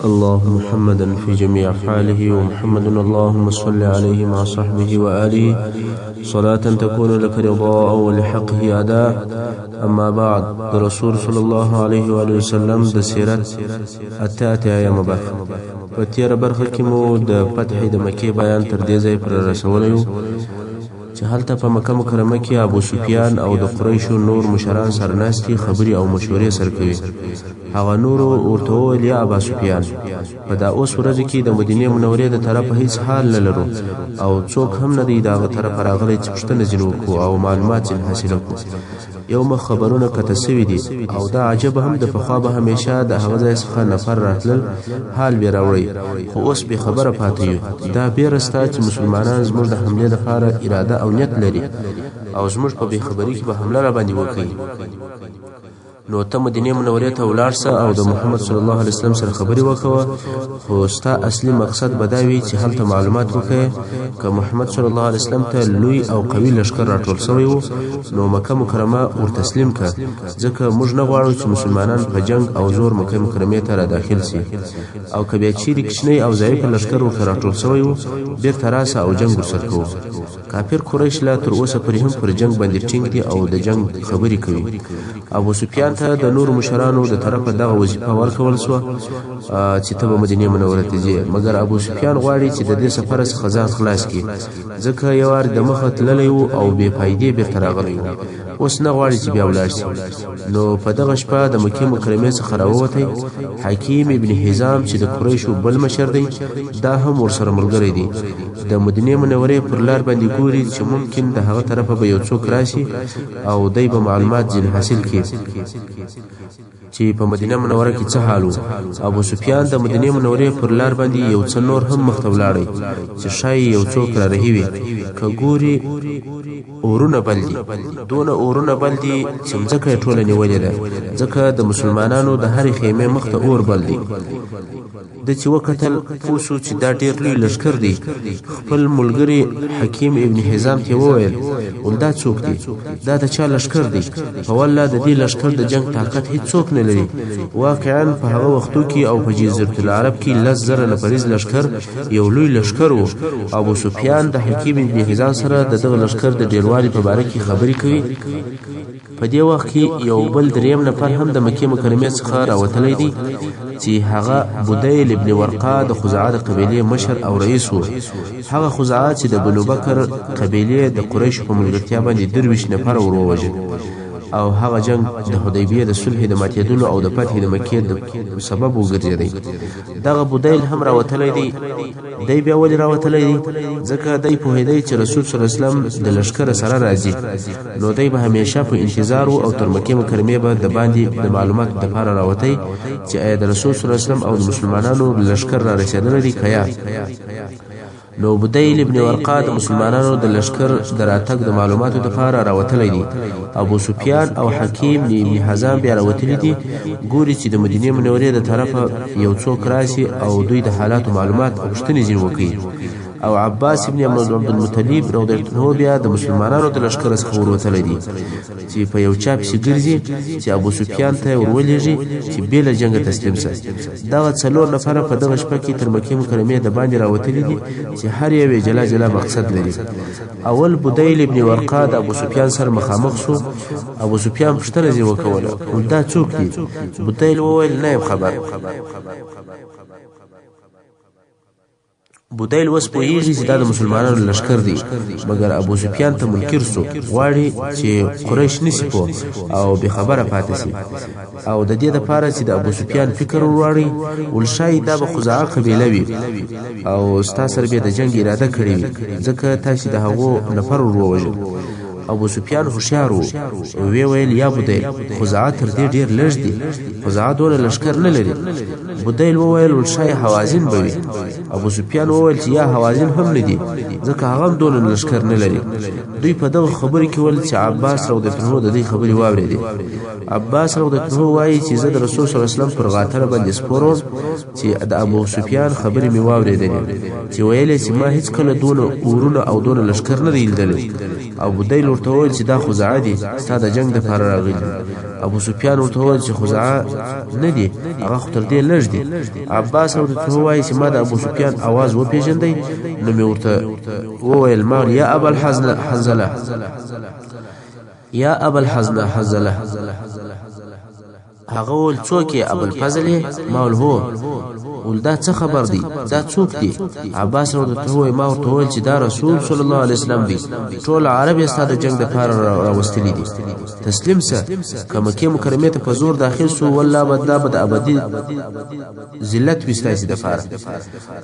اللهم محمدا في جميع أفعاله ومحمد اللهم صل عليه مع صحبه وآله صلاة تكون لك رضاء ولحقه أداء. أما بعد، رسول صلى الله عليه وآله وسلم د سیرت اتیا برخه په تیره برخه کې مو د فتح د مکې بیان تر دې ځای پر رسولی و چې هلته په مکه مکرمه کې ابو سفیان او د قریشو نور مشران سرناستي خبرې او مشورې سر کوي. هغه نورو ورته وویل: یا ابا سفیان، په دا اوس ورځ کې د مدینې منورې د طرفه هیڅ حال نه لرو او څوک هم نه دی د هغه طرفه راغلی چې پوښتنه ځینې وکړو او معلومات ځینې حاصله کړو. یو مخ خبرونه کته سوي دي او دا عجب هم د پخوا به همیشه د هغه ځای څخه نفر راتلل حال بې راوړی، خو اوس بې خبره پاتې یو. دا بیره سته چې مسلمانان زموږ د حملې لپاره اراده او نیت لري او زموږ په بې خبرۍ کې به حمله را باندې وکړي. نو ته مدینې منورې ته ولاړ سه او د محمد صلی الله علیه وسلم سره خبرې وکوه، خو ستا اصلي مقصد به دا وي چې هلته معلومات وکړې که محمد صلی الله علیه وسلم ته لوی او قوي لښکر راټول سوی و نو مکه مکرمه ورتسلیم کړه، ځکه موږ نه غواړو چې مسلمانان په جنگ او زور مکه مکرمې ته را داخل سي. او که بیا چیرې کوچنی او ضعیفه لښکر ورته راټول سوی و بیرته راسه او جنګ ورسره کوو. کافر قریش لا تر اوسه پورې هم پر جنگ باندې ټینګ دي او د جنگ خبرې کوي. ابو سفیان ته د نور مشرانو د طرفه دغه وظیفه ورکول سوه چې ته به مدینې منورې ته ځې، مګر ابو سفیان غواړي چې د دې سفر څخه ځان خلاص کړي، ځکه یو وار د مخه تللی و او بې فایدې بیرته راغلی و، اوس نه غواړي چې بیا ولاړ شي. نو په دغه شپه د مکې مکرمې څخه راووتی. حکیم ابن حزام چې د قریشو بل مشر دی دا هم ورسره ملګری دی. د مدینې منورې پر لار باندې ګوري چې ممکن د هغه طرفه به یو څوک راشي او دی به معلومات ځینې حاصل کړي چې په مدینه منوره کې څه حال و. ابو سفیان د مدینې منورې پر لار باندې یو څه نور هم مخته ولاړی چې ښایي یو څوک را رهي وي. که ګوري اورونه بل دي، دونه اورونه بل دي چې مځکه یې ټوله نیولې ده، ځکه د مسلمانانو د هرې خیمې مخته اور بل دی. د چې وکتل پوه شو چې دا ډېر لوی لښکر دی. خپل ملګري حکیم ابن حزام ته وویل: دا څوک دی؟ دا د چا لښکر دی؟ په والله د دې لښکر د جنگ طاقت هیڅ څوک نه لري. واقعا په هغه وختو کې او په جزیرة العرب کې 10,000 نفریز لښکر یو لوی لښکر و. ابو سفیان د حکیم ابن حزام سره د دغه لښکر د ډیروالي په باره کې خبرې کوي. په دې وخت کې یو بل دریم نفر هم د مکې مکرمې څخه راوتلی دی چې هغه بدیل ابن ورقه د خزاعه د قبیلې مشر او رئیس و. هغه خزاعه چې د بنو بکر قبیلې د قریشو په ملګرتیا باندې 23 نفر ور ووژل او هغه جنگ د حدیبیه د صلح د ماتېدلو او د فتح د مکې د سبب وګرځېدی. دغه بدیل هم راوتلی دی. دی بیا ولې راوتلی دی؟ ځکه دی پوهېدی چې رسول صلی الله علیه وسلم د لښکر سره راځي، نو دی به همیشه په انتظار و او تر مکې مکرمې به د باندې د معلوماتو دپاره راوتی چې آیا د رسول صلی الله علیه وسلم او د مسلمانانو لښکر را رسېدلی دی که یا. نو بدیل ابن ورقه د مسلمانانو د لښکر د راتګ د معلوماتو دپاره راوتلی دی. ابو سفیان او حکیم ابن حزام بیا راوتلي دي. ګوري چې د مدینې منورې د طرفه یو څوک راشي او دوی د حالاتو معلومات او پوښتنې ځینې وکړي. او عباس ابن عبدالمطلب رضی الله عنه بیا د مسلمانانو د لښکر څخه وروتلی دی چې په یو چا پسې ګرځي چې ابو سفیان ته ورولېږي چې بې له جنګه تسلیم شه. دغه 4 نفره په دغه شپه کې تر مکې مکرمې د باندې راوتلي دي چې هر یو یې جلا جلا مقصد لري. اول بدیل ابن ورقه د ابو سفیان سره مخامخ شو. ابو سفیان پوښتنه ځینې وکوله: دا څوک دی؟ بدیل وویل: نه یم خبر. بدیل اوس پوهېږي چې دا د مسلمانانو لښکر دی، مګر ابو سفیان ته منکر سو، غواړي چې قریش نسی پوه او بې خبره پاتې سي. او د دې دپاره چې د ابو سفیان فکر ورواړي ولشایي دا به خزاعه قبیله وي او ستا سره بیا د جنګ اراده کړې وي، ځکه تاسې د هغو نفر ور ووژل. ابو سفیان هوښیار و، وی ویل: یا بدیل، خزاعه تر دې ډېر لږ دي، خزاعه دونه لښکر نه لري. بدیل وویل: ولشایي حوازن به وي. ابو سفیان وویل چې یا حوازن هم نه دي، ځکه هغه هم دونه لښکر نه لري. دوی په دغه خبرې کې ول چې عباس رضی الله عنه د دې خبرې واورېدې. عباس رضی الله عنه وایي چې زه د رسول صلی الله علیه وسلم پر غاتره باندې سپور وم چې د ابو سفیان خبرې مې واورېدلې چې ویلې چې ما هیڅ کله دونه اورونه او دونه لښکر نه دی لیدلی. او بدیل ورته وویل چې دا خزاعه دي، ستا د جنګ دپاره راغلي. ابو سفیان ورته وویل چې خزاعه نه دي هغه خو تر دې لږ دي عباس ورته ووایي چې ما د ابو سفیان आवाज وپېژندی نو مې ورته وویل ما یا ابا الحنظله یا ابا الحنظله هغه ول څوک یې ابو الفضل ما ول هو ول دا څه خبر دی دا څوک دی عباس ورته وویل ما ورته وویل چې دا رسول صلی الله علیه وسلم دی ټول عرب یې ستاسو جنگ د پاره راوستلی دي تسلیم سه کما کې مکرمه ته په زور داخل سو والله بدلا بد ابدي ذلت وستایي د پاره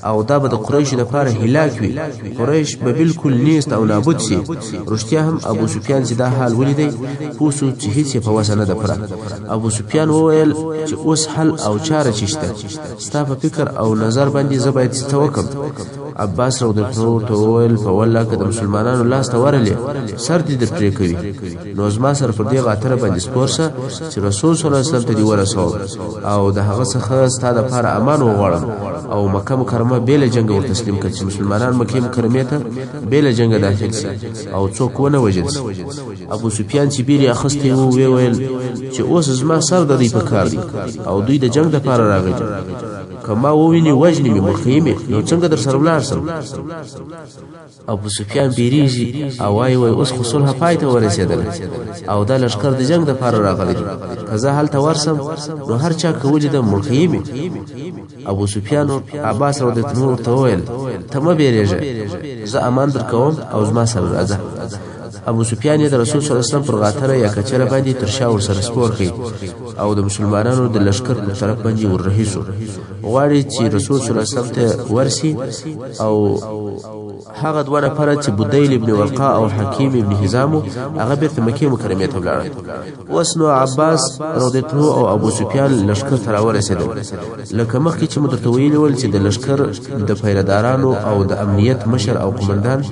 او دا به د قریش د پاره هلاک وي قریش به بالکل نیست او نابود شي رښتیا هم ابو سفیان چې دا حال ولیدي پوسو چې هیڅ په وسنه د پره ابو سفیان وویل چې اوس حل او چاره چشته ستاسو فکر او نظر باندې زبایت توکم عباس رضی الله عنه وویل په والله که د مسلمانانو لاس ته ورلې سر دې در پرې کوي نو زما سره پر دې غاتره باندې سپورسه چې رسول صلی الله علیه وسلم ته دی ورسول او د هغه څخه ستاسو لپاره امان وغواړم او مکه مکرمه بیل جنگ ور تسلیم کړي چې مسلمانان مکه مکرمه ته بیل جنگ داخل شي او څوک ونه وجل ابو سفیان چې بیري اخسته ویل چې اوس زما سر د دې په کار دی او دوی د جنگ لپاره راغلي کما وویني وجنی می مخیمه نو څنګه در سره ولارسم ابو سفیان بیریږي او وای اوس خصول هپای ته ورسېدل او د لشکر د جنگ د لپاره راغلي کزه حالت ورسم نو هر چا کوجه د مخیمه ابو سفیان عباس رضی الله عنه ته ویل ته مې بیریږه زه امان در کوم او زما سره راځه ابو سفیان د رسول صلی الله علیه وسلم پر غاتره یا کچره باندې ترشا ور سره سپور کړي او د مسلمانانو د لشکر په طرف باندې وررهیسو غواړي چې رسول صلی الله علیه وسلم ته ورسي او هغه دوه نفر چې بدیل ابن ورقاء او حکیم ابن حزام هغه بیرته مکه مکرمه ته ولاړل وسنو عباس رضی الله او ابو سفیان لشکر تر ورسېدل لکه مخکې چې مدته ویلول چې د لشکر د پیردارانو او د امنیت مشر او قومندان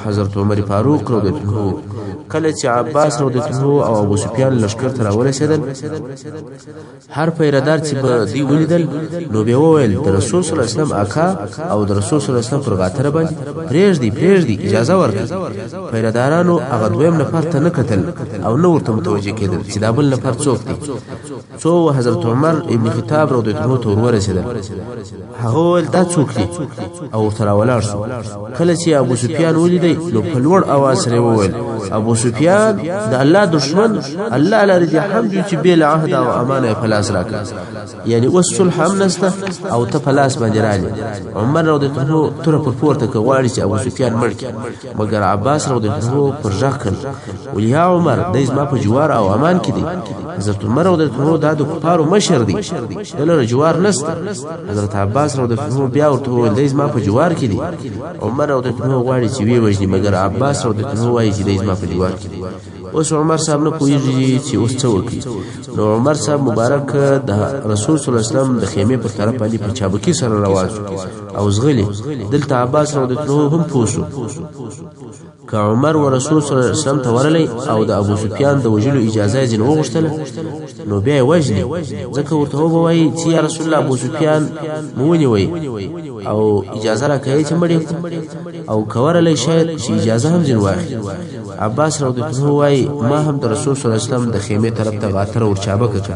حضرت عمر فاروق رضی الله کله چې عباس رضی الله او ابو سفیان لشکر تر ورسېدل هر پیردار چې به دی ولیدل نو به وویل د رسول صلی الله علیه وسلم اکا او د رسول صلی الله علیه وسلم پر غاتره باندې پرېږدي اجازه ورکړه پیردارانو هغه دویم نفر ته نه کتل او نو ورته متوجه کېدل چې دا بل نفر څوک دی څو حضرت عمر ابن خطاب رضی الله عنه ته ورسېدل هغه ول دا څوک دی او تر ولاړ شو کله چې ابو سفیان ولیدي نو په لوړ आवाज سره وویل ابو سفیان د الله دشمن الله لري حمد چې بیل عهد او امانه فلاس راکړه یعنی وصل حمنسته او ته فلاس باندې راځي عمر رضی الله عنه تر پر پورته کوي چې ابو سفیان مړ کړ مګر عباس رضی الله عنه پر ځخ کړ ولیا عمر دایز ما په جوار او امان کې دي حضرت عمر رضی الله عنه د کفارو مشر دی دلته جوار نشته حضرت عباس رضی الله عنه بیا ورته ویل دایز ما په جوار کې دي عمر رضی الله عنه غواړي چې وی وژني مګر عباس رضی الله عنه وایي چې دایز ما په جوار کې دي اوس عمر صاحب نه پوهیږي چې اوس څه وکړي نو عمر صاحب مبارک د رسول صلی الله علیه وسلم د خیمه په طرف باندې په چابکی سره روان او زغلی دلته عباس رضی الله عنه هم پوسو که عمر و رسول صلی الله علیه وسلم ته ورلی او د ابو سفیان د وجلو اجازه یې وغوښتله نو بیا وجني ځکه ورته وایي چې یا رسول الله ابو سفیان مونی وای او اجازه راکړي چې مړ او کورلی شاید چې اجازه هم ځین واخلي عباس رضی الله عنه وای ما هم د رسول صلی الله علیه وسلم د خیمه طرف ته غاتره ورچابکه کړ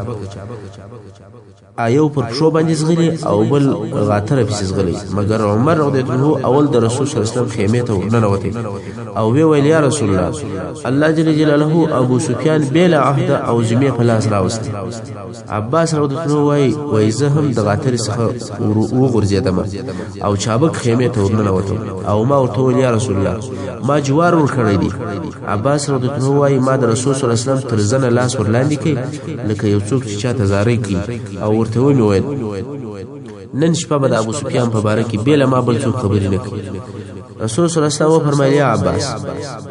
ایو پر شو باندې زغلی او بل غاتره پس زغلی مګر عمر رضی الله عنه اول د رسول صلی الله علیه وسلم خیمه ته ورننوتی او وی ویل یا رسول الله الله جل جلاله ابو سفیان بلا عهد او جميع فلاس راوست عباس رضی الله عنه وای زه هم د غاتره څخه وغورځیدم او چابک خیمه ته ورننوتم او ما ورته ویل یا رسول الله ما جوار ور کړی دی عباس رضی الله عنه وای ما د رسول صلی الله علیه وسلم تر زنه لاس ورلاندې کی لکه یو څوک چې چاته زارې کی او ورته ویل نن شپه به د ابو سفیان په باره کې بیل ما بل څوک خبرې نه کوي رسول صلی الله علیه وسلم فرمایلی عباس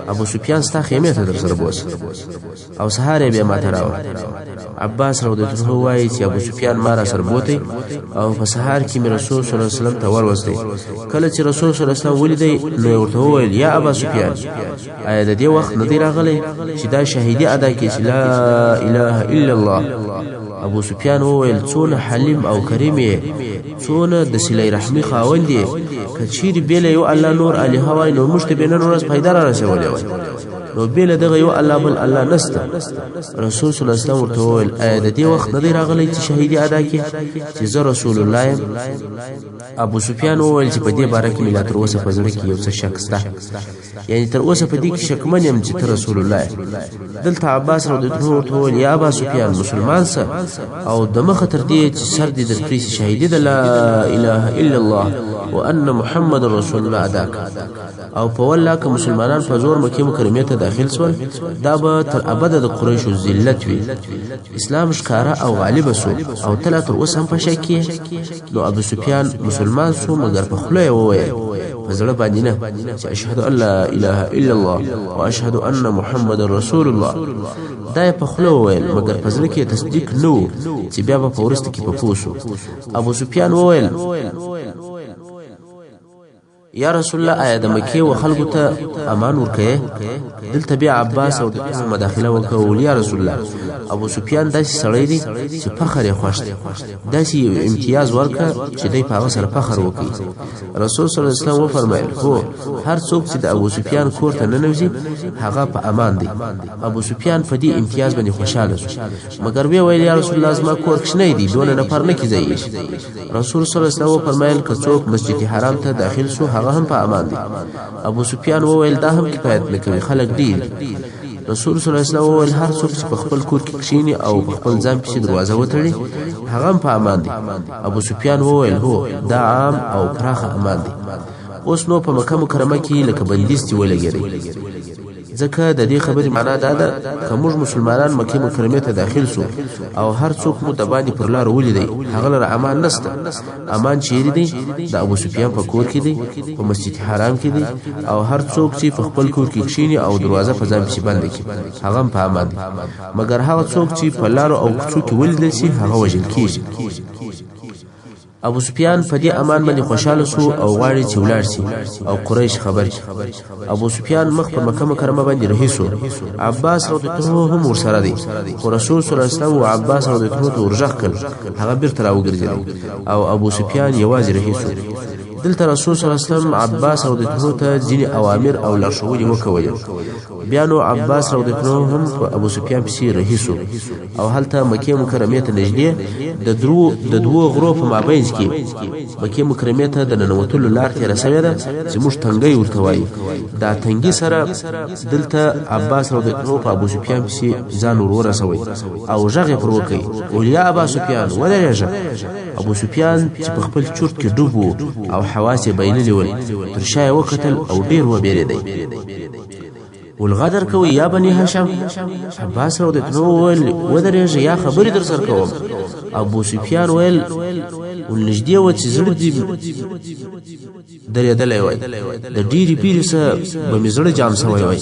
ابو سفیان ستا خیمه ته در سره بوس او سهار به ما تراو عباس رضی الله عنه وایي چې ابو سفیان ما را سره بوتي او په سهار کې مې رسول صلی الله علیه وسلم ته ورسته کله چې رسول صلی الله علیه وسلم ولیدي نو ورته وویل یا ابو سفیان آیا د دې وخت نه دی راغلی چې دا شهیدی ادا کړي چې لا اله الا الله ابو سفیان وویل څونه حلیم او کریم یې څونه د صله رحمی خاوند یې کچیر بیل یو الله نور علی هوای نو مشت بینن ورځ پیدا را رسولې وای نو بیل دغه یو الله بل الله نسته. رسول صلی الله علیه وسلم ورته وویل آیا د دې وخت نه دی راغلی چې شهیدي ادا کړي چې زه رسول الله یم؟ ابو سفیان وویل چې په دې باره کې ملا تر اوسه په زړه کې یو څه شک شته، یعنی تر اوسه په دې کې شکمن یم چې ته رسول الله یې. دلته عباس رضی الله عنه ورته وویل یا ابا سفیان مسلمان سه او د مخه تر دې چې سر دې درپرې شي شهیدي د لا اله الا الله وان محمد رسول الله ادا کړه او په والله که مسلمانان په زور مکې مکرمې ته داخل شول دا به تر ابده د قریشو ذلت وي. اسلام ښکاره او غالب سو او تل تر اوسه هم په شک کې. نو ابو سفیان مسلمان سو مګر په خوله وویل په زړه باندې نه چې اشهد ان لا اله الا الله واشهد ان محمد رسول الله. دا په خوله وویل مګر په زړه کې تصدیق نه و چې بیا به په ورسته کې په پوه سو. ابو سفیان وویل یا رسول الله آیا د مکې و خلکو ته امان ورکړې؟ دلته بیا عباس او د مداخله وکړه یا رسول الله ابو سفیان داسې سړی دی چې فخر یې خوښ دی، داسې یو امتیاز ورکړه چې دی په هغه سره فخر وکړي. رسول صلی الله علیه وسلم وفرمایل هو هر څوک چې د ابو سفیان کور ته ننوځي هغه په امان دی. ابو سفیان په دې امتیاز باندې خوشاله شو مګر وی ویل یا رسول الله زما کور کوچنی دی دونه نفر نه کیږي. رسول صلی الله علیه وسلم وفرمایل که څوک مسجد حرام ته داخل شو هغه هم په امان دي. ابو سفیان وویل دا هم کفایت نه کوي خلک ډیر. رسول صلی الله علیه وسلم وویل هر څوک چې په خپل کور کې کښیني او په خپل ځان پسې دروازه وتړي هغه هم په امان دي. ابو سفیان وویل هو دا عام او پراخه امان دي. اوس نو په مکه مکرمه کې لکه بندیز چې ولګېدی ځکه د دې خبرې معنا دا ده که موږ مسلمانان مکې مکرمې ته داخل سو او هر څوک مو د باندې پر لار ولیدی هغه لره امان نشته. امان چیرې دی؟ د ابو سفیان په کور کې دی، په مسجد حرام کې دی او هر څوک چې په خپل کور کې کښیني او دروازه په ځان پسې بنده کړي هغه هم په امان دی. مګر هغه څوک چې په لارو او کوڅو کې ولیدل شي هغه وژل کیږي. ابو سفیان په دې امان باندې خوشاله سو او غواړي چې ولاړ شي او قریش خبر شي. ابو سفیان مخ په مکه مکرمه باندې رهي سو. عباس رضی الله عنه هم ورسره دی خو رسول صلی الله علیه وسلم او عباس رضی الله عنه ورجخ کړ هغه بیرته راوګرځېد او ابو سفیان یوازې رهي سو. دلته رسول صلی الله علیه وسلم عباس رضی الله عنه ته ځینې اوامر او لارښوونې وکولې. بیا نو عباس رضی الله عنه هم په ابو سفیان پسې رهي سو او هلته مکې مکرمې ته نږدې د دوو غرو په مابینځ کې مکې مکرمې ته د ننوتلو لار تېره سوې ده چې موږ تنګۍ ورته وایو. دا تنګي سره دلته عباس رضی الله عنه په ابو سفیان پسې ځان ورورسوي او غږ یې پر وکړي یا ابا سفیان ودرېږه. ابو سفیان چې په خپل چورت کې ډوب و او حواس یې بایللي ول تر شا یې وکتل او ډېر وبېرېدی. والغدر کوي یا بني هاشم؟ عباس رضی الله عنه وویل ودرېږه یا خبرې در سره کوم. ابو سفیان ویل ولنږدې و چې زړه دې درېدلی وای د ډېرې پیرې څه به مې زړه جام سوی وای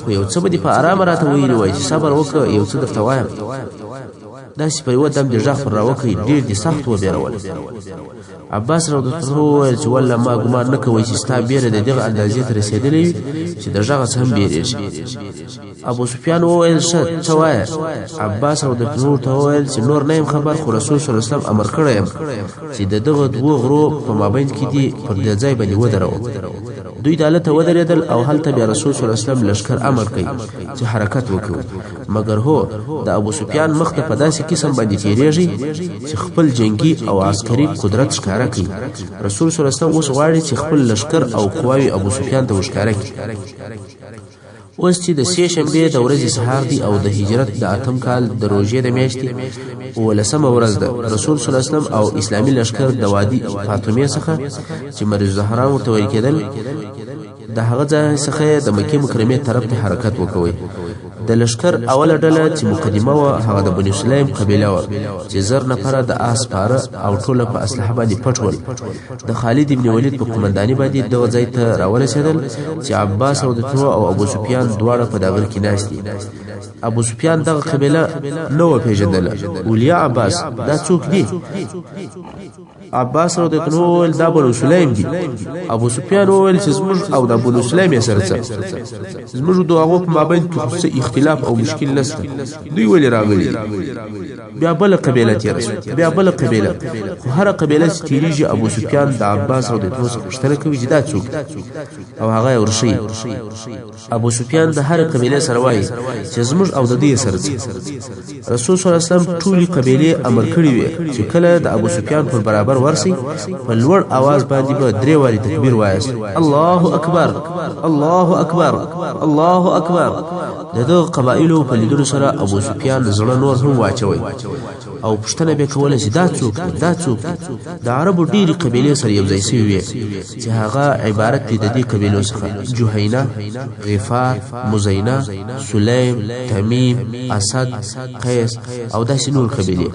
خو یو څه به دې په ارامه راته ویلي وای چې صبر وکړه یو څه درته وایم. داسې په یوه دم دې غږ پر راوکړئ ډېر دې سخت وبېرول. عباس رضی الله عنه وویل چې والله ما ګمان نه کوئ چې ستا بیره د دغه اندازې ته رسېدلې وي چې د غږه څه هم بیرېږي. ابو سفیان وویل ښه څه وایه؟ عباس رضی الله عنه ورته وویل چې نور نه یم خبر خو رسول صلی الله علیه وسلم امر کړی یم چې د دغه دوو غرو په مابین کې دې پر دې ځای باندې ودروم. دوی د هلته ودرېدل او هلته بیا رسول صلی الله علیه وسلم لښکر امر کوي چې حرکت وکړو. مګر هو د ابو سفیان مخ ته په داسې قسم باندې تېرېږي چې خپل جنگي او عسکري قدرت ښکاره کوي. رسول صلی الله علیه وسلم اوس غواړي چې خپل لښکر او قواوې ابو سفیان ته وښکاره کړي. اوس چې د سې شنبې د ورځې سهار دی او د هجرت د اتم کال د روژې د میاشتې 18مه ورځ ده. رسول صلی الله علیه وسلم او اسلامي لښکر د وادي فاطمې څخه چې مرج زهران ورته ویل کېدل د هغه ځای څخه د مکې مکرمې طرف ته حرکت وکوي. د لښکر اوله ډله چې مقدمه وه هغه د بني سلیم قبیله وه چې 1000 نفره د آس پاره او ټوله په اسلحه باندې پټ ول. د خالد ابن ولید په قومنداني باندې دغه ځای ته راورسېدل چې عباس رضی الله عنه او ابو سفیان دواړه په داغر کې ناست دي. ابو سفیان دغه قبیله نو پیژندله. ولیا عباس دا څوک دی؟ عباس رضی الله عنه دا بنو سلیم دی. ابو سفیان وویل چې زموږ او د بنو سلیم سره څه زموږ د هغو په مابین کې څه اختلاف او مشکل نشته، دوی ولې راغلي؟ بیا بل قبیله تېره شوه، بیا بل قبیله، خو هره قبیله چې تېرېږي ابو سفیان د عباس رضی الله عنه څخه پوښتنه کوي چې دا څوک او هغه یې ورښیي. ابو سفیان د هرې قبیلې سره وایي چې زموږ او د دې سره څه. رسول صلی الله علیه وسلم ټولې قبیلې امر کړي وې چې کله د ابو سفیان پر برابر ورسي په لوړ اواز باندې به 3 وارې تکبیر وایست، الله اکبر الله اکبر الله اکبر. دغه قبایلو په لیدلو سره ابو سفیان زړه نور هم واچوي او پښتنه به کوله چې دا څوک دا څوک. د عربو ډېری قبیلې سره یو ځای شوي وي چې هغه عبارت دي د دې قبیلو څخه: جهینه، غفار، مزینه، سلیم، تمیم، اسد، قیس او داسې نور قبیلې.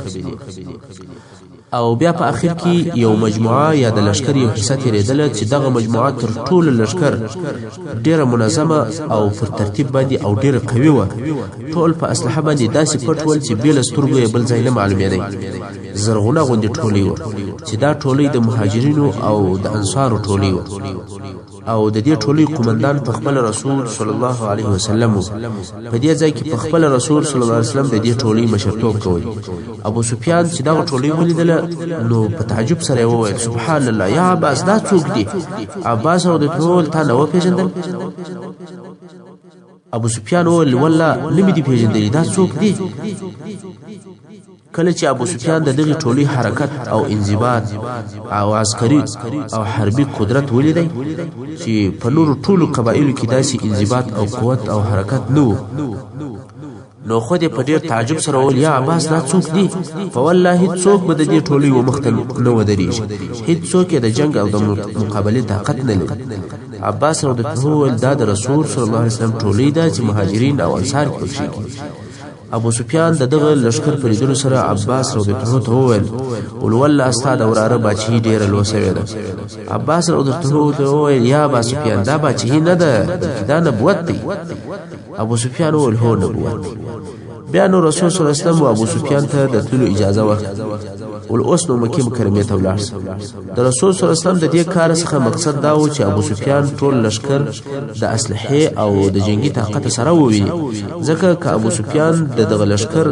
او بیا په اخر کې یو مجموعه یا د لشکر یو حصہ تیرېدله چې دغه مجموعه تر ټولو لشکر ډیره منظمه او پر ترتیب باندې او ډیره قوي وه. ټول په اسلحه باندې داسې پټ ول چې بې له سترګو یې بل ځای نه معلومېدی. زرغونه غوندې ټولۍ وه چې دا ټولۍ د مهاجرینو او د انصارو ټولۍ وه. او د دې ټولۍ قومندان په خپل رسول صلی الله علیه وسلم په دې ځای کې په خپل رسول صلی الله علیه وسلم د دې ټولۍ مشرتوب کوي. ابو سفیان چې دغه ټولۍ ولیدله نو په تعجب سره یې وویل: سبحان الله، یا عباس دا څوک دی؟ عباس رضی الله عنه تا نه وپېژندل؟ ابو سفیان وویل: والله نه مې دي پېژندلي، دا څوک دی؟ کله چې ابو سفیان د دغه ټولۍ حرکت او انضباط او عسکري او حربي قدرت ولیدی چې په نورو ټولو قبایلو کې داسې انضباط او قوت او حرکت نه و، نو خو دې په ډېر تعجب سره وویل: یا عباس دا څوک دی؟ په والله هېڅوک به د دې ټولۍ ومخته نه ودرېږي، هېڅوک یې د جنګ او د مقابلې طاقت نه لري. عباس رضی الله عنه وویل: دا د رسول صلی الله علیه وسلم ټولۍ ده چې مهاجرین او انصار پکې دي. ابو سفیان د دغه لشکر په لیدلو سره عباس رضی الله عنه ته وویل: والله ستا د وراره باچهي ډېره لویه سوې ده. عباس رضی الله عنه ته وویل: یا ابا سفیان دا باچهي نه ده، دا نبوت دی. ابو سفیان وویل: هو نبوت دی. بیا نو رسول صلی الله علیه وسلم ابو سفیان ته د تللو اجازه ورکړه. ول اوس نو مکې مکرمې ته ولاړ شه. د رسول صلی الله علیه وسلم د دې کار څخه مقصد دا و چې ابو سفیان ټول لشکر د اسلحې او د جنگي طاقت سره وویني، ځکه که ابو سفیان د دغه لشکر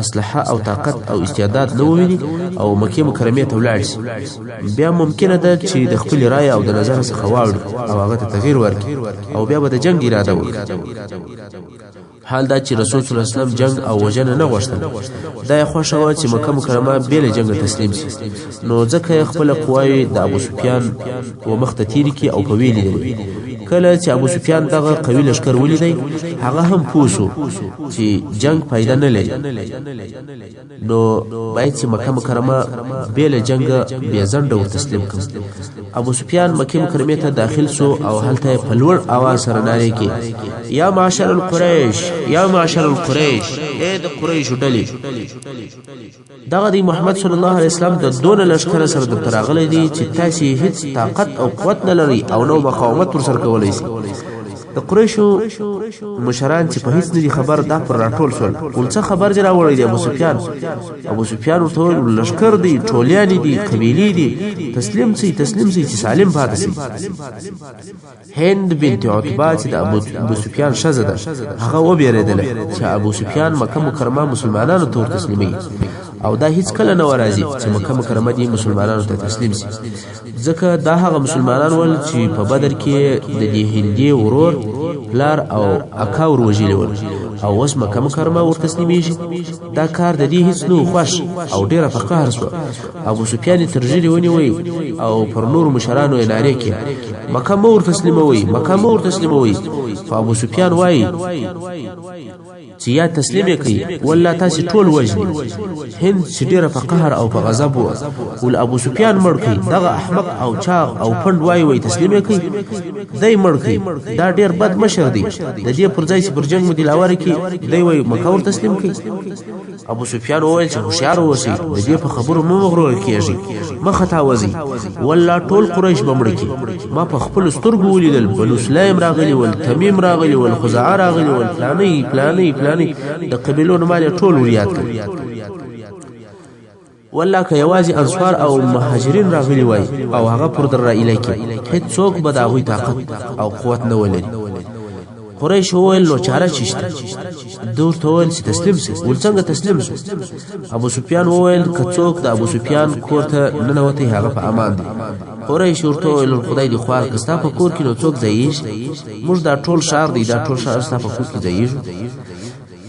اسلحه او طاقت او استعداد نه وویني او مکې مکرمې ته ولاړ شي، بیا ممکنه ده چې د خپل رای او د نظر څخه واوړي او هغه ته تغییر ورکړي او بیا به د جنگ اراده وکړي. حال دا چې رسول صلی الله علیه وسلم جنگ او وجنه نه غوښتل، دا یې خوښه وه چې مکه مکرمه بې له جنګه تسلیم شي، نو ځکه یې خپله قواوې د ابو سفیان و مخته تېرې کړي او قوي لیدلې. کله چې ابو سفیان دغه قوي لشکر ولیدی، هغه هم پوه شو چې جنگ فایده نه لري، نو باید چې مکه مکرمه بې له جنګه بې ځنډه ور تسلیم کړي. ابو سفیان مکې مکرمې ته داخل شو او هلته یې په لوړ اواز سره نارې کړې: یا معشر القریش، یا معشر القریش، ای د قریشو ډلې، دغه د محمد صلی الله علیه وسلم د دونه لشکر سره درته راغلی دی چې تاسې هیڅ طاقت او قوت نه لرئ او نو مقاومت ورسره کولی شئ. د قریشو مشران چې په هیڅ نه دي خبر دا پر راټول شول. ول څه خبر دې راوړی دی ابو سفیان؟ ابو سفیان ورته وویل: لشکر دی، ټولیانې دي، قبیلې دي، تسلیم شئ تسلیم شئ چې سالم پاتې شئ. هند بنت عتبه چې د ابو سفیان ښځه ده، هغه وبېرېدله چې ابو سفیان مکه مکرمه مسلمانانو ته ور تسلیموي او دا هیڅ کله نه ورازي چې مکه مکرمه دي مسلمانانو ته تسلیم شي، ځکه دا هغه مسلمانان ول چې په بدر کې د دې هندي ورور پلار او اکا ور وژلي ول او اوس مکه مکرمه ور تسلیمیږي. دا کار د دې هیڅ نه خوښ او ډیره په قهر شو. ابو سفیان تر ژیړې ونیوی او پر نور مشرانو یې نارې کړې: مکه مه ور تسلیموئ، مکه مه ور تسلیموئ. خو ابو سفیان وایي چې یا تسلیم کوي ولا تاسو ټول وجني هند چې ډیره په قهر او په غضب ول ابو سفیان مړ کړي دغه احمق او چاغ او پند وای تسلیم کوي دای مړ کړي دا ډیر بد مشر دی د دې پر ځای چې پر جنگ مو دلاور کی دی وای مکور تسلیم کړي ابو سفیان وویل چې هوښیار اوسئ د دې په خبرو مو مغرور کیږي مخه تاوزي ولا ټول قریش بمړ کی ما په خپل سترګو ولیدل بنو سلیم راغلی ول تمیم راغلی ول خزاعه راغلی ول فلانی د قبیلو نماله ټول وریات کړي ولا که یوازې انصار او مهاجرین راغلی وای او هغه پر در را الیکي هیڅ څوک به داوی طاقت او قوت نه ولري قریش وویل نو چاره چشته دور ته وویل چې تسلیم سي ول څنګه تسلیم سو ابو سفیان وویل که څوک د ابو سفیان کور ته ننوتی هغه په امان دي قریش ورته وویل خدای دې خوار کستا په کور کې نو څوک ځایږي موږ دا ټول شهر دی دا ټول شهر ستا په کور کې ځایږي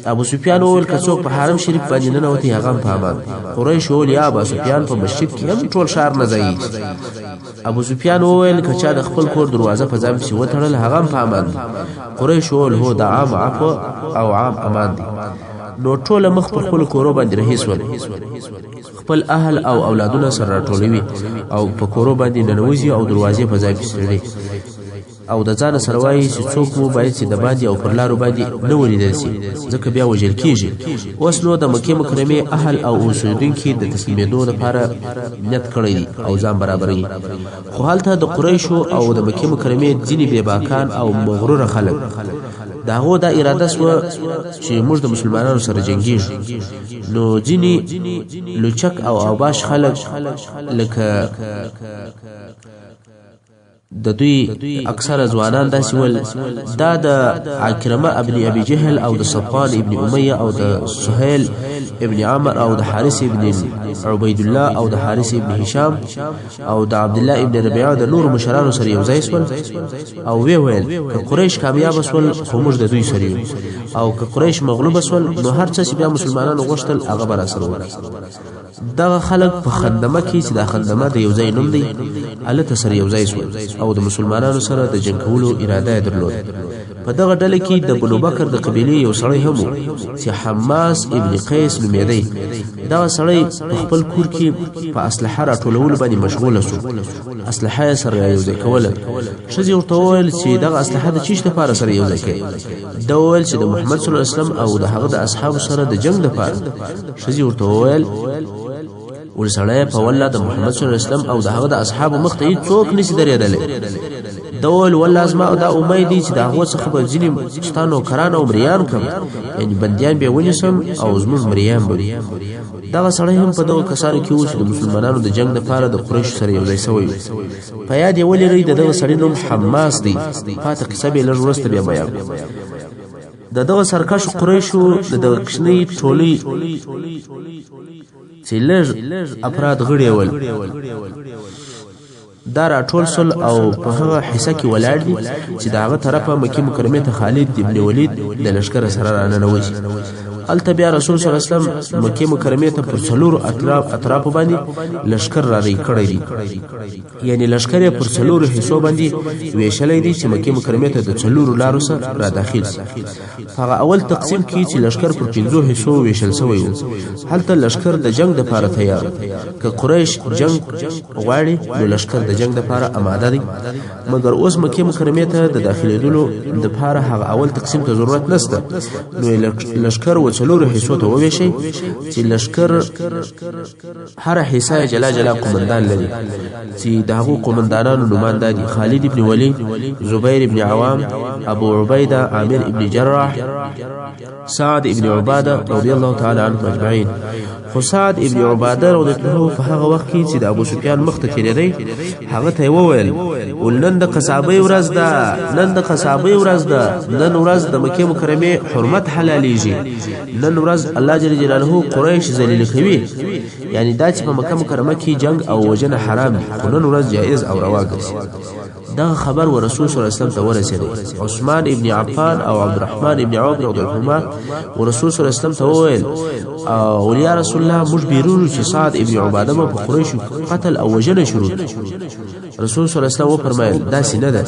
ابو سفیان وویل که څوک په حرم شریف باندې ننوتی هغه په امان قریش وویل یا ابو سفیان په مسجد کې هم ټول شهر نه ځایږي ابو سفیان وویل که چا د خپل کور دروازه په ځم چې وتړل هغه په امان قریش وویل هو دا عام عفو او عام امان دي نو ټول مخ په خپل کورو باندې رهیس ول خپل اهل او اولادونه سره راټولوي او په کورو باندې ننوځي او دروازې په ځای پسړي او د ځان سره وایي چې څوک مو باید چې د باندې او پر لارو باندې نه ولیدل شي ځکه بیا وژل کیږي اوس نو د مکې مکرمه اهل او اوسیدونکو د تسلیمېدو لپاره نیت کړی او ځان برابرې خو حالته د قریشو او د مکې مکرمه ځینې بیباکان او مغرور خلک داغو دا اراده سو چې موږ د مسلمانانو سره جنگیږو نو ځینې لوچک او اوباش خلک لکه د دوی اکثر ځوانان داسې ول دا د عکرمه ابن ابي جهل او د صفوان ابن امیه او د سهيل ابن عمر او د حارث ابن عبید الله او د حارث ابن هشام او د عبد الله ابن ربيعه د نور مشرانو سره یو ځای سول او وی ویل که قریش کامیاب سول خو موږ د دوی سره او که قریش مغلوب سول نو هر څه چې بیا مسلمانانو غوښتل هغه بر سره وکړي دغه خلک په خندمه کې چې د خندمه د یو ځای نوم دی الته سره یو ځای سول او د مسلمانانو سره د جنگ کولو اراده درلود په دغه ډله کې د بنو بکر د قبيله یو سړی هم چې حماس ابن قیس نومېدی دا سړی خپل کور کې په اسلحه راټولول باندې مشغول شو اسلحه سره یو ځای کوله شذي ورته وویل چې دغه اسلحه د چیش لپاره سره یو ځای کوي دا وویل چې د محمد صلی الله علیه وسلم او د هغه د اصحاب سره د جنگ لپاره شذي ورته وویل ورسره په والله د محمد صلی الله علیه وسلم او د هغه د اصحاب مخته څوک نشي درېدل دول والله ازما دا امید دي چې دا هو څه خبر ځینې ستانو کران او مریان کم یعنی بنديان به ونیسم او زموږ مریان به دا سړی هم په دغه کسانو کې و چې د مسلمانانو د جنگ لپاره د قریش سره یو ځای شوی په یاد یې ولري دغه سړی نوم حماس دی فاته قصه به لږ ورسته بیا بیان دغه سرکش قریشو دغه کښنی ټولي چې لږ افراد غړي ول دا راټول سل او په هغه حصہ کې ولاړ دي چې داغه طرفه مکه مکرمه ته خالد ابن ولید د لشکره سره راننوي الته بیا رسول صلی الله علیه وسلم مکه مکرمه ته پر څلور اطراف باندې لشکر را لري کړی دي یعنی لشکره پر څلور حصو باندې ویشلې دي چې مکه مکرمه ته د څلور لارو سره را داخل شي هغه اول تقسیم کی چې لشکر پر 15 حصو ویشل شوی هلته لشکر د جنگ لپاره تیار ک قریش جنگ غواړي نو لشکر د جنگ لپاره آماده دي مګر اوس مکه مکرمه ته د داخليدلو لپاره هغه اول تقسیم ته ضرورت نشته نو لشکر څلور حصو ته وویشي چې لشکر هر حصہ جلا جلا قومندان لري چې دغه قومندانانو نوماند دي خالد ابن ولید زبیر ابن عوام ابو عبیده عامر ابن جراح سعد ابن عباده رضی الله تعالی عنهم اجمعین خو سعد ابن عباده رضی الله عنه په هغه وخت کې چې د ابو سفیان مخته کېدی هغه ته وویل ولنن د قصابې ورځ ده نن د قصابې ورځ ده نن ورځ د مکه مکرمه حرمت حلاليږي نن ورځ الله جل جلاله قریش ذلیل کوي یعنی دا چې په مکه مکرمه کې جنگ او وجنه حرام دي نن ورځ جائز او روا ګرځي دا خبر ورسول صلی الله علیه وسلم ته ورسېد عثمان ابن عفان او عبد الرحمن ابن عوف رضی الله عنهما ورسول صلی الله علیه وسلم ته وویل او یا رسول الله موږ بیرون چې سعد ابن عباده په قریش قتل او وجنه شروع رسول صلی الله علیه وسلم فرمایل داسې نه ده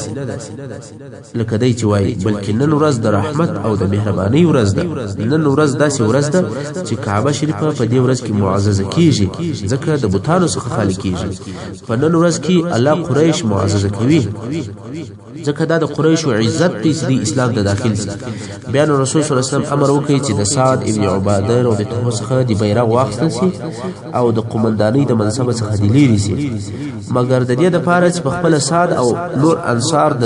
لکه دی چې وایي بلکې نن ورځ د رحمت او د مهربانۍ ورځ ده. نن ورځ داسې ورځ ده چې کعبه شریفه په دې ورځ کې معززه کیږي ځکه د بوتانو څخه خالی کیږي. په نن ورځ کې الله قریش معززه کوي ځکه دا د قریشو عزت دی چې د اسلام ته داخل شي. بیا نو رسول صلی الله علیه وسلم امر وکړي چې د سعد ابن عباده رضی الله عنه څخه د بیرغ واخیستل شي او د قومندانۍ د منصب څخه د لیرې شي، مګر د دې لپاره چې په خپل سعد او نور انصار د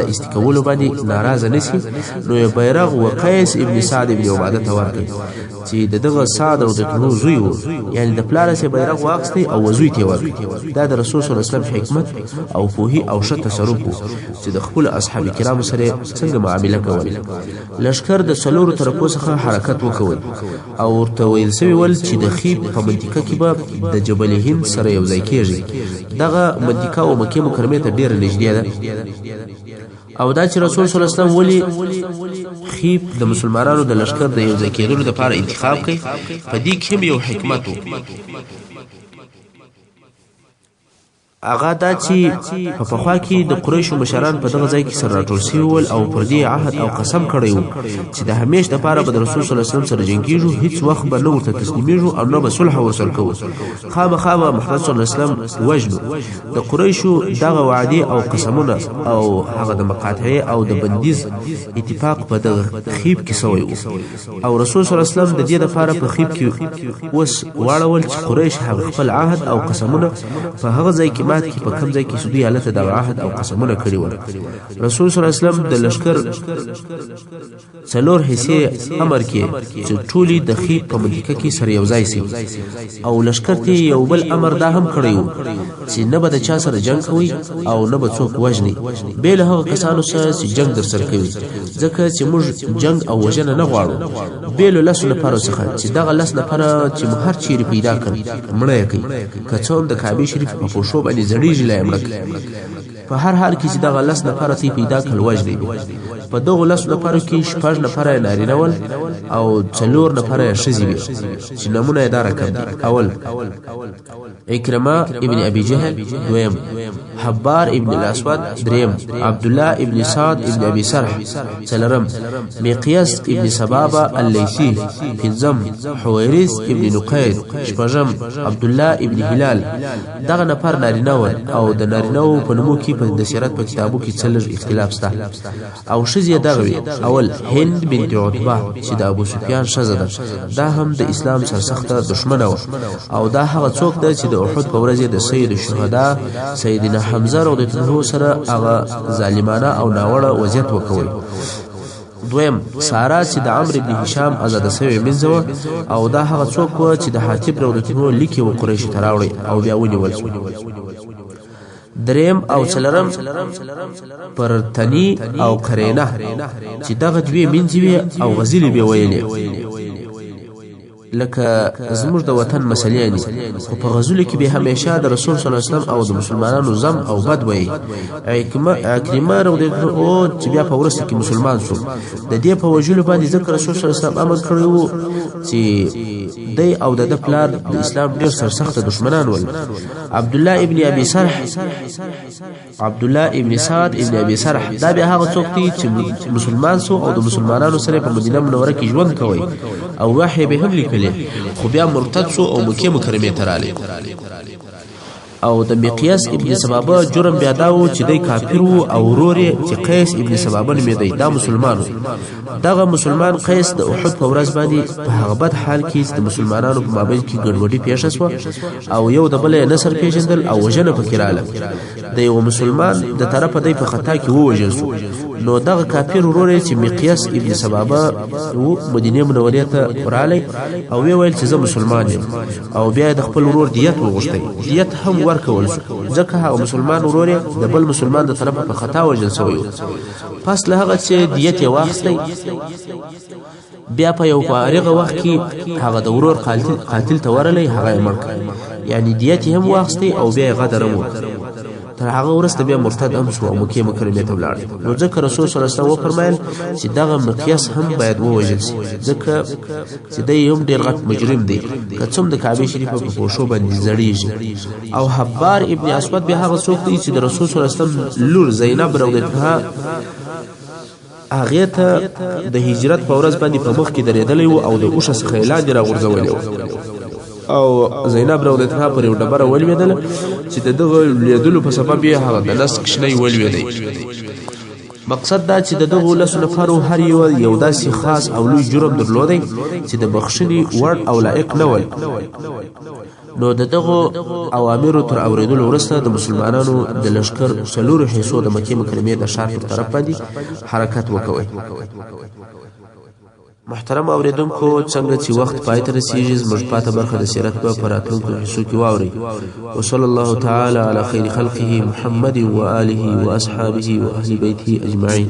استکولو باندې ناراضه نشي، نو یو بیرغ وقیس ابن سعد ابن عباده ته ورکړي چې دغه سعد او د زوی وو، یعنی د پلار سره بیرغ واخیستی او زوی ته ورکړي. دا د رسول صلی الله علیه وسلم حکمت او پوهی او ښه تصرف وو چې د خپل اصحاب کرامو سره څنګه معامله کول. لشکر د څلورو طرفو څخه حرکت وکول او ورته ویل سوي ول چې د خیب په منطقه کې به د جبل هند سره یو ځای کېږي. دغه منطقه او مکه مکرمه ته ډیره نږدې ده او دا چې رسول صلی الله علیه وسلم ولی خیب د مسلمانانو د لشکر د یو ځای کېدلو لپاره انتخاب کړي، په دې کې یو حکمت و. هغه دا چې په پخوا کې د قریشو مشران په دغه ځای کې سره راټول شوي ول او پر دې عهد او قسم کړی و چې د همیش دپاره به د رسول صلی الله علیه وسلم سره جنګیږو، هیڅ وخت به نه ورته تسلیمیږو او نه به صلح ورسره کوو، خامخا به محمد صلی الله علیه وسلم وژنو. د قریشو دغه وعدې او قسمونه او هغه د مقاطعې او د بندیز اتفاق په دغه خیب کې سوی و او رسول صلی الله علیه وسلم د دې لپاره په خیب کې اوس واړول چې قریش هغه خپل عهد او قسمونه په هغه ځای کې کې په کوم ځای کې سودی حالت د عهد او قسمونه کړی و. رسول صلی الله علیه وسلم د لشکر څلور حصے امر کې چې ټولي د خیب په منطقه کې سره یو ځای شي او لشکر ته یو بل امر دا هم کړی و چې نه به د چا سره جنگ کوي او نه به څوک وژني به له هغه کسانو سره چې جنگ در سره کوي، ځکه چې موږ جنگ او وژنه نه غواړو. به له لس نفرو څخه چې دغه لس نفره چې مو هر چیرې پیدا کړي مړه کوي، که څوم د کعبه شریف په پوښو باندې زړیږي لا مړک. په هر حال کې چې دغه لس نفره تی پیدا کړل وژني. په دغه لس نفرو کې شپږ نفره نارینه ول او څلور نفره ښځې وي چې نمونه یې دا رقم دي: اول اکرمه ابن ابي جهل، دویم حبار ابن الاسود، دریم عبد الله ابن سعد ابن ابي سرح، څلورم مقياس ابن سبابه الليثي، پنځم حويرث ابن نقيد، شپږم عبد الله ابن هلال. دغه نفر نارینه ول او د نارینه په نومو کې په د سیرت په کتابو کې څلور اختلاف شته او ښځې دغه وي: اول هند بنت عتبه چې د ابو سفیان ښځه ده، دا هم د اسلام سرسخته دشمنه وه او دا هغه څوک ده چې د احد په ورځ د سید الشهدا سیدنا حمزه رضی الله عنه سره هغه ظالمانه او ناوړه وضعیت وکوي. دویم سارا چې د عمرو ابن هشام آزاده شوې منځه وه او دا هغه څوک و چې د حاتب رضی الله عنه لیکې و قریش ته راوړی او بیا ونیول شو. دریم او څلورم پرتنی او قرینه چې دغه دوی منځي وي او غزلې به ویلې لکه زموږ د وطن مسلې دي، خو په غزلو کې به همیشه د رسول صلی الله علیه وسلم او د مسلمانانو زم او بد وایي. عکرمه رضی الله عنه چې بیا په ورسته کې مسلمان شو، د دې په وجلو باندې ذکر رسول صلی الله علیه وسلم امر کړی وو چې دی او د پلار د اسلام ډیر سرسخت دشمنان ول. عبد الله ابن ابي سرح، عبد الله ابن سعد ابن ابي سرح دا به هغه څوک دی چې مسلمان سو او د مسلمانانو سره په مدینه منوره کې ژوند کوي او وحی به هم لیکلی، خو بیا مرتد سو او مکه مکرمه ته راغلی. او د مقیاس ابن سبابه جرم بیا داو چې دی کافر وو او ورور چې قیس ابن سبابه نومېدی دا مسلمان وو. دغه مسلمان قیس د احد په ورځ باندې په هغه بد حال کې د مسلمانانو په مابین کې ګډوډي پیښه شوه او یو د بل نصر پیژندل او وژنه پکې رااله. د یو مسلمان د طرفه دی په خطا کې ووژل شو، نو دغه کافر ورور چې مقیاس ابن سبابه وو مدینه منورې ته راغلی او ویل چې زه مسلمان یم او بیا د خپل ورور دیت وغوښتی. دیت هم ورکول شو ځکه هغه مسلمان ورور د بل مسلمان د طرفه په خطا وژل شوی و. پس له هغه چې دیت یې واخیستی بیا په یو فارغه وخت کې هغه د ورور قاتل ته ورغلی، هغه یې مړ کړ، یعنی دیت یې هم واخیستی او بیا یې غدر هم وکړ. تر هغه وروسته بیا مرتد هم شو او مکې مکرمې ته ولاړ نو ځکه رسول صلی الله علیه وسلم وفرمایل چې دغه مقیاس هم باید ووژل شي ځکه چې دی هم ډېر غټ مجرم دی که څوم د کعبې شریفه په پوښو باندې زړیږي او حبار ابن اسود بیا هغه څوک دی چې د رسول صلی الله علیه وسلم لور زینب رضی الله عنها هغه ته د هجرت په ورځ باندې په مخ کې درېدلی و او د اوښ څخه یې لاندې راغورځولی و او زینب رضی الله عنها پر یو ډبره ولوېدله چې د دغه لیدلو په سبب یې هغه د نس کشنی ولوېدی مقصد دا چې د دغو لسو نفرو هر یو داسې خاص او لوی جرم درلودی چې د بخښنې وړ او لایق نه ول نو د دغو اوامرو تر اورېدلو وروسته د مسلمانانو د لښکر څلورو حصو د مکې مکرمې د ښار پر طرف باندې حرکت وکوئ محترم اوریدونکو څنګه چې وخت پای ته رسیږي زموږ پاته برخه د سیرت په راتلونکو حصو کې واورئ وصلی الله تعالی علی خیر خلقه محمد و آله و اصحابه و اهل بیته اجمعین